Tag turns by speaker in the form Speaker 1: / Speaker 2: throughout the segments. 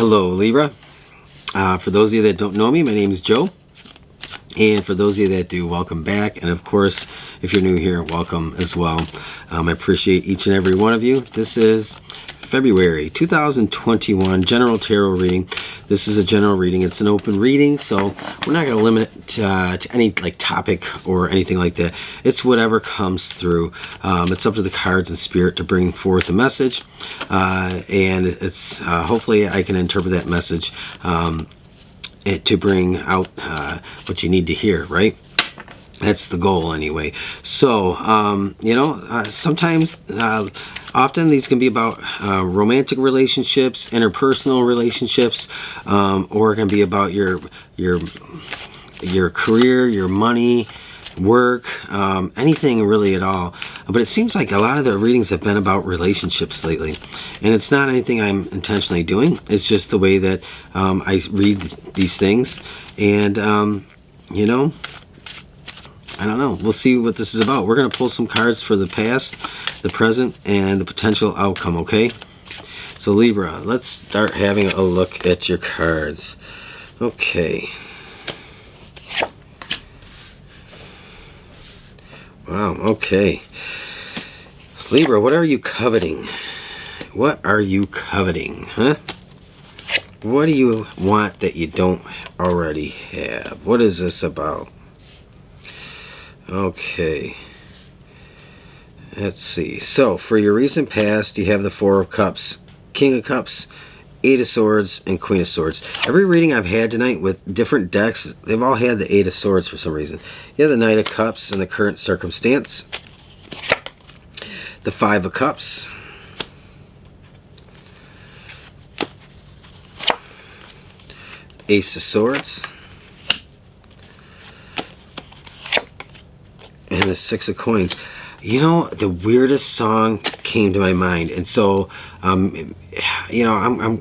Speaker 1: Hello, Libra. For those of you that don't know me, my name is Joe. And for those of you that do, welcome back. And of course, if you're new here, welcome as well. I appreciate each and every one of you. This is February 2021 general tarot reading. This is a general reading. It's an open reading, so we're not going to limit it to any topic or anything like that. It's whatever comes through. It's up to the cards and spirit to bring forth a message, and it's hopefully I can interpret that message to bring out what you need to hear, right? That's the goal anyway. So, sometimes, often these can be about romantic relationships, interpersonal relationships, or it can be about your career, your money, work, anything really at all. But it seems like a lot of the readings have been about relationships lately. And it's not anything I'm intentionally doing. It's just the way that I read these things. And, I don't know. We'll see what this is about. We're going to pull some cards for the past, the present, and the potential outcome, okay? So Libra, let's start having a look at your cards. Okay. Wow, okay. Libra, what are you coveting? What are you coveting, huh? What do you want that you don't already have? What is this about? Okay, let's see. So for your recent past, you have the Four of Cups, King of Cups, Eight of Swords, and Queen of Swords. Every reading I've had tonight with different decks, they've all had the Eight of Swords for some reason. You have the Knight of Cups in the current circumstance, the Five of Cups, Ace of Swords, and the Six of Coins. You know, the weirdest song came to my mind, and so I'm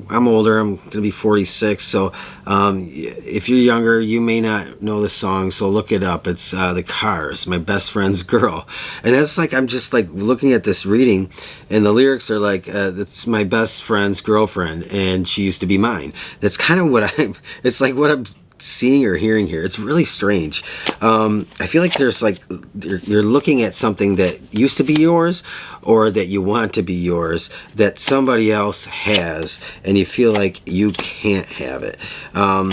Speaker 1: older. I'm gonna be 46, so if you're younger, you may not know the song, so look it up. It's the Cars, My Best Friend's Girl. And that's like, I'm just like looking at this reading, and the lyrics are like, it's my best friend's girlfriend, and she used to be mine. That's kind of what it's like what I'm seeing or hearing here. It's really strange. I feel like there's like you're looking at something that used to be yours, or that you want to be yours, that somebody else has, and you feel like you can't have it. I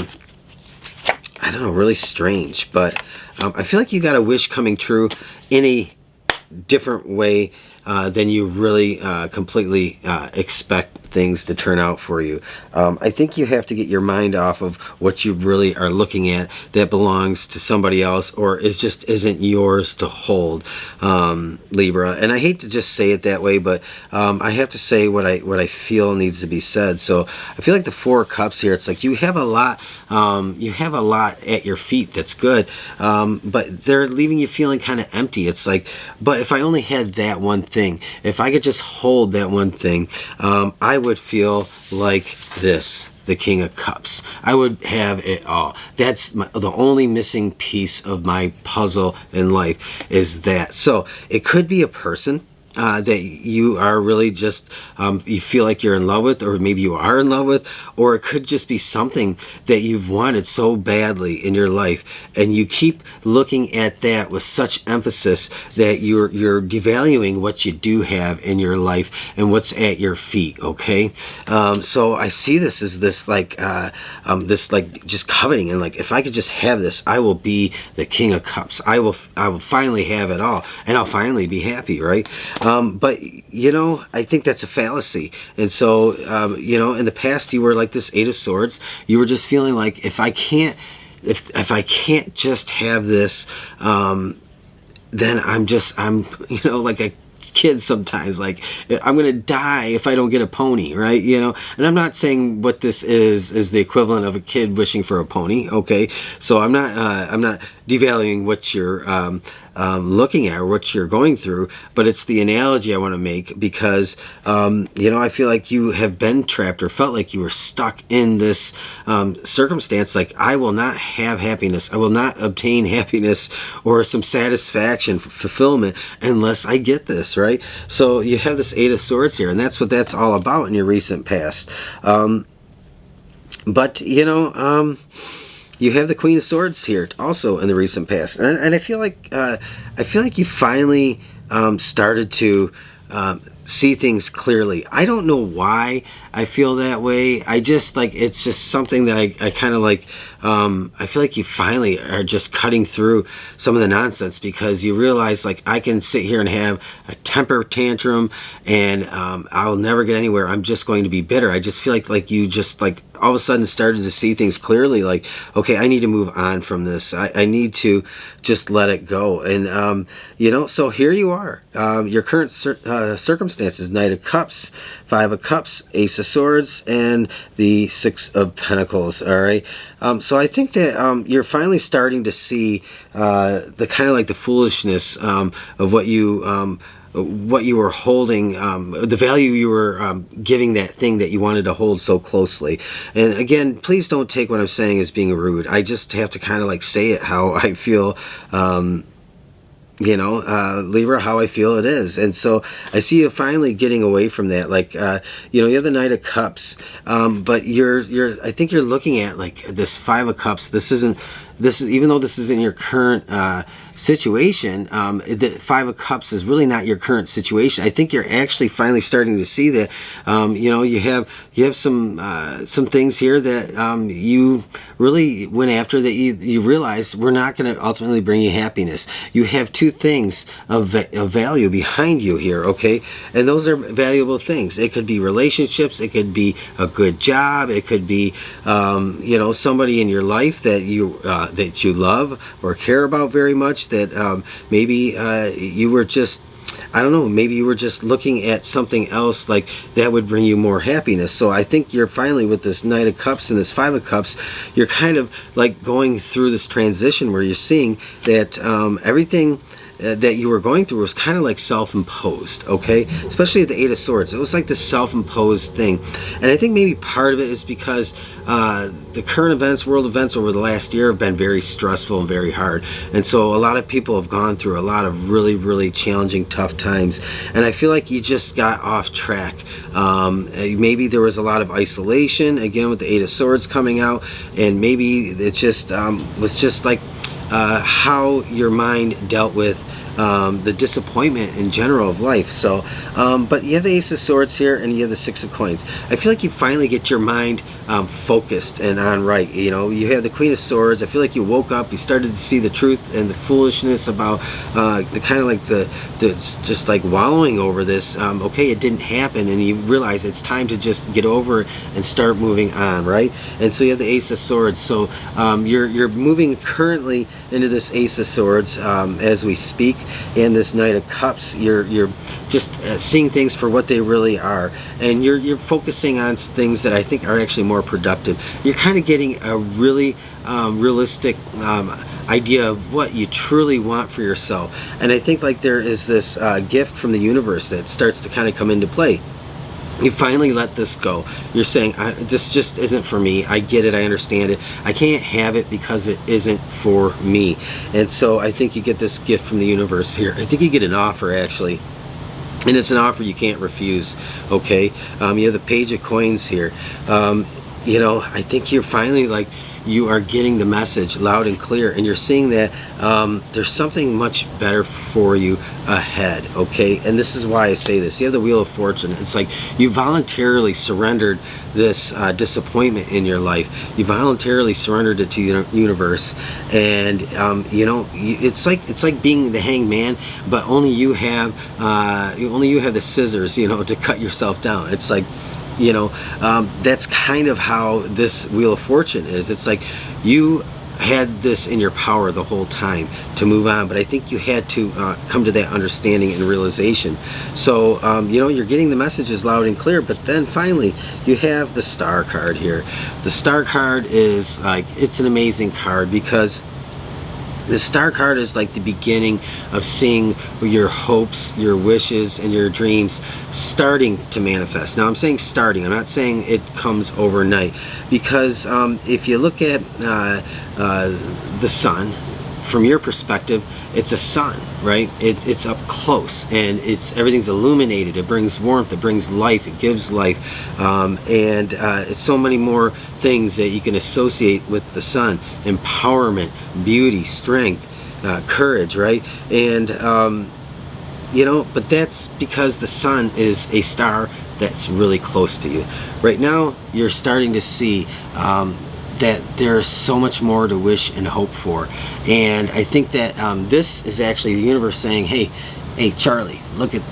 Speaker 1: don't know, really strange, but I feel like you got a wish coming true in a different way than you really completely expect things to turn out for you. I think you have to get your mind off of what you really are looking at that belongs to somebody else, or isn't yours to hold, Libra. And I hate to just say it that way, but I have to say what I feel needs to be said. So I feel like the Four of Cups here, it's like you have a lot at your feet that's good, but they're leaving you feeling kind of empty. It's like, but if I only had that one thing, if I could just hold that one thing, I would feel like this, the King of Cups. I would have it all. That's the only missing piece of my puzzle in life, is that. So it could be a person that you are really just, you feel like you're in love with, or maybe you are in love with, or it could just be something that you've wanted so badly in your life, and you keep looking at that with such emphasis that you're devaluing what you do have in your life and what's at your feet, okay? So I see this as this like just coveting, and like, if I could just have this, I will be the King of Cups. I will finally have it all, and I'll finally be happy, right? But I think that's a fallacy. And so in the past you were like this Eight of Swords. You were just feeling like, if I can't just have this, then I'm like a kid sometimes, like, I'm gonna die if I don't get a pony, right? And I'm not saying what this is the equivalent of a kid wishing for a pony, okay? So I'm not devaluing what you're looking at or what you're going through, but it's the analogy I want to make, because I feel like you have been trapped, or felt like you were stuck in this circumstance. Like, I will not have happiness, I will not obtain happiness or some satisfaction, fulfillment, unless I get this, right? So you have this Eight of Swords here, and that's what that's all about in your recent past. But you have the Queen of Swords here also in the recent past, and I feel like you finally started to see things clearly. I don't know why I feel that way. I just it's just something that I kind of like. I feel like you finally are just cutting through some of the nonsense, because you realize, like, I can sit here and have a temper tantrum and I'll never get anywhere. I'm just going to be bitter. I just feel like you just all of a sudden started to see things clearly, like, okay, I need to move on from this. I need to just let it go. And so here you are. Your current circumstances: Knight of Cups, Five of Cups, Ace of Swords, and the Six of Pentacles. All right. So I think that you're finally starting to see the kind of like the foolishness of what you were holding, the value you were giving that thing that you wanted to hold so closely. And again, please don't take what I'm saying as being rude. I just have to kind of like say it how I feel. Libra, how I feel it is. And so I see you finally getting away from that. You have the Knight of Cups, but I think you're looking at like this Five of Cups. This is even though this is in your current situation, the Five of Cups is really not your current situation. I think you're actually finally starting to see that. You have some things here that you really went after, that you realize were not going to ultimately bring you happiness. You have two things of value behind you here, okay? And those are valuable things. It could be relationships. It could be a good job. It could be somebody in your life that you love or care about very much, that maybe you were just, I don't know, maybe you were just looking at something else like that would bring you more happiness. So I think you're finally, with this Knight of Cups and this Five of Cups, you're kind of like going through this transition where you're seeing that everything that you were going through was kind of like self-imposed, okay? Especially at the Eight of Swords. It was like this self-imposed thing. And I think maybe part of it is because the current events, world events over the last year have been very stressful and very hard. And so a lot of people have gone through a lot of really, really challenging, tough times. And I feel like you just got off track. Maybe there was a lot of isolation, again, with the Eight of Swords coming out. And maybe it just was just like how your mind dealt with the disappointment in general of life. So, but you have the Ace of Swords here, and you have the Six of Coins. I feel like you finally get your mind focused and on right. You have the Queen of Swords. I feel like you woke up, you started to see the truth and the foolishness about the kind of like the just like wallowing over this. Okay, it didn't happen, and you realize it's time to just get over it and start moving on, right? And so you have the Ace of Swords. So you're moving currently into this Ace of Swords as we speak. And this Knight of Cups, you're just seeing things for what they really are, and you're focusing on things that I think are actually more productive. You're kind of getting a really realistic idea of what you truly want for yourself. And I think like there is this gift from the universe that starts to kind of come into play. You finally let this go. You're saying, this just isn't for me. I get it. I understand it. I can't have it because it isn't for me. And so I think you get this gift from the universe here. I think you get an offer, actually. And it's an offer you can't refuse, okay? You have the Page of Coins here. I think you're finally like, you are getting the message loud and clear, and you're seeing that there's something much better for you ahead, okay? And this is why I say this. You have the Wheel of Fortune. It's like you voluntarily surrendered this disappointment in your life. You voluntarily surrendered it to the universe, and it's like being the Hanged Man, but only you have the scissors, to cut yourself down. It's like, that's kind of how this Wheel of Fortune is. It's like you had this in your power the whole time to move on, but I think you had to come to that understanding and realization. So you're getting the messages loud and clear, but then finally you have the Star card here. The Star card is like, it's an amazing card, because the Star card is like the beginning of seeing your hopes, your wishes, and your dreams starting to manifest. Now I'm saying starting, I'm not saying it comes overnight, because if you look at the Sun, from your perspective, it's a sun, right? It's up close, and everything's illuminated. It brings warmth, it brings life, it gives life, and it's so many more things that you can associate with the sun: empowerment, beauty, strength, courage, right? And but that's because the sun is a star that's really close to you. Right now, you're starting to see that there's so much more to wish and hope for. And I think that this is actually the universe saying, hey, Charlie, look at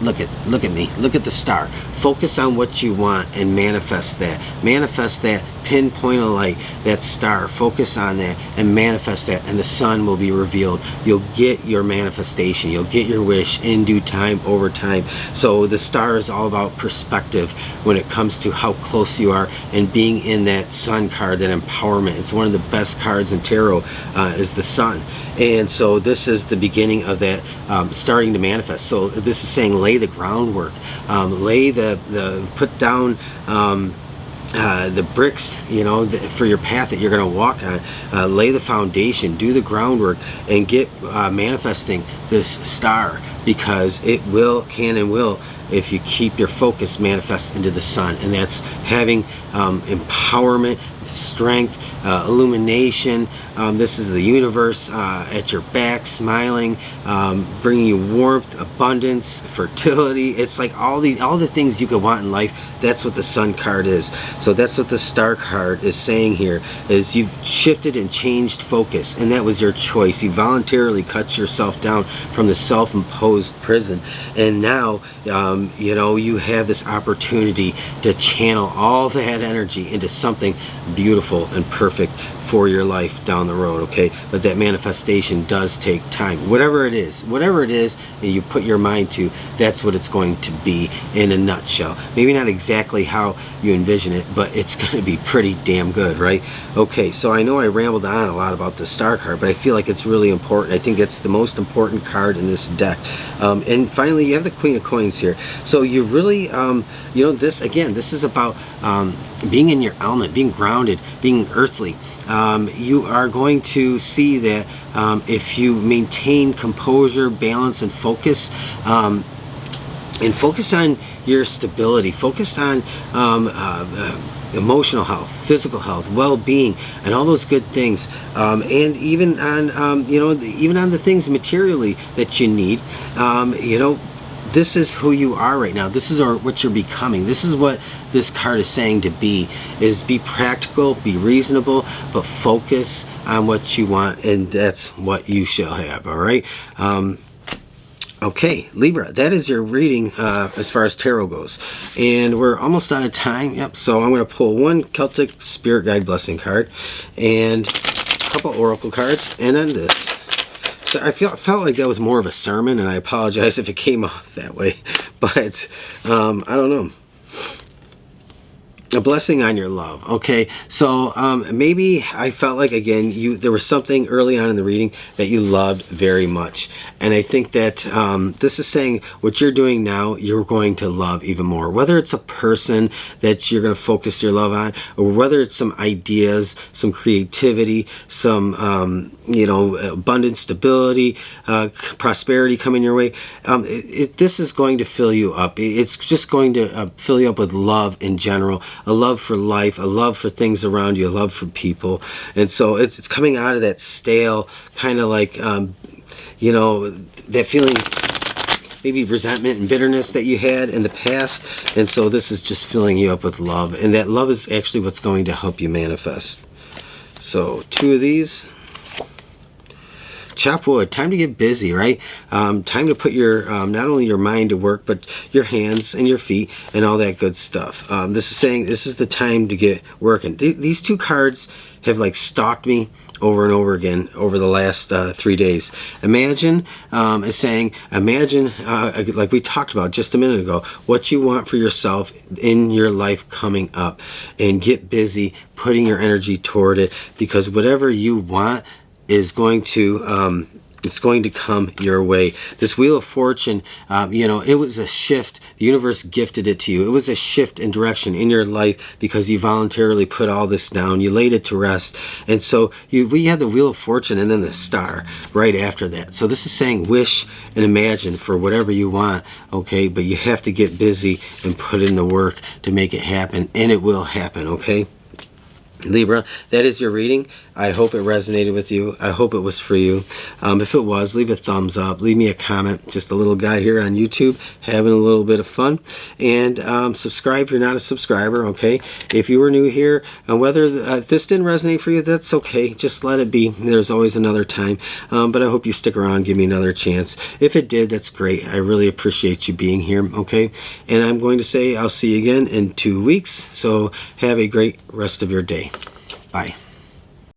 Speaker 1: me, look at the star. Focus on what you want and manifest that. Manifest that, pinpoint a light, that star. Focus on that and manifest that, and the sun will be revealed. You'll get your manifestation. You'll get your wish in due time, over time. So the star is all about perspective when it comes to how close you are and being in that sun card, that empowerment. It's one of the best cards in tarot, is the sun. And so this is the beginning of that starting to manifest. So this is saying lay the groundwork, put down the bricks, for your path that you're going to walk on. Lay the foundation, do the groundwork, and get manifesting this star, because it can and will, if you keep your focus, manifest into the sun. And that's having empowerment, strength, illumination. This is the universe at your back, smiling, bringing you warmth, abundance, fertility. It's like all the things you could want in life. That's what the sun card is. So that's what the star card is saying here, is you've shifted and changed focus, and that was your choice. You voluntarily cut yourself down from the self-imposed prison, and now you have this opportunity to channel all that energy into something beautiful and perfect for your life down the road, okay? But that manifestation does take time. Whatever it is, and you put your mind to, that's what it's going to be in a nutshell. Maybe not exactly how you envision it, but it's going to be pretty damn good, right? Okay, so I know I rambled on a lot about the star card, but I feel like it's really important. I think it's the most important card in this deck. And finally, you have the Queen of Coins here. So you really, this is about being in your element, being grounded, being earthly. You are going to see that if you maintain composure, balance, and focus on your stability, focus on emotional health, physical health, well-being, and all those good things, and even on even on the things materially that you need, this is who you are right now. This is what you're becoming. This is what this card is saying to be practical, be reasonable, but focus on what you want, and that's what you shall have, all right? Okay, Libra, that is your reading as far as tarot goes. And we're almost out of time. Yep, so I'm going to pull one Celtic Spirit Guide Blessing card and a couple Oracle cards, and then this. So I felt like that was more of a sermon, and I apologize if it came off that way. But I don't know. A blessing on your love. Okay, so maybe I felt like, again, there was something early on in the reading that you loved very much, and I think that this is saying what you're doing now, you're going to love even more. Whether it's a person that you're going to focus your love on, or whether it's some ideas, some creativity, some abundance, stability, prosperity coming your way. This is going to fill you up. It's just going to fill you up with love in general. A love for life, a love for things around you, a love for people. And so it's coming out of that stale, kind of like, that feeling, maybe resentment and bitterness that you had in the past. And so this is just filling you up with love. And that love is actually what's going to help you manifest. So 2 of these. Chop wood. Time to get busy, right? Time to put your not only your mind to work, but your hands and your feet and all that good stuff. This is saying this is the time to get working. These 2 cards have like stalked me over and over again over the last 3 days. Imagine is saying, imagine like we talked about just a minute ago, what you want for yourself in your life coming up, and get busy putting your energy toward it, because whatever you want is going to It's going to come your way. This Wheel of Fortune, you know, it was a shift. The universe gifted it to you. It was a shift in direction in your life because you voluntarily put all this down. You laid it to rest. And so we had the Wheel of Fortune and then the star right after that. So this is saying wish and imagine for whatever you want, okay? But you have to get busy and put in the work to make it happen, and it will happen, okay? Libra, that is your reading. I hope it resonated with you. I hope it was for you. If it was, leave a thumbs up. Leave me a comment. Just a little guy here on YouTube having a little bit of fun. And subscribe if you're not a subscriber, okay? If you were new here, whether if this didn't resonate for you, that's okay. Just let it be. There's always another time. But I hope you stick around, give me another chance. If it did, that's great. I really appreciate you being here, okay? And I'm going to say I'll see you again in 2 weeks. So have a great rest of your day. Bye.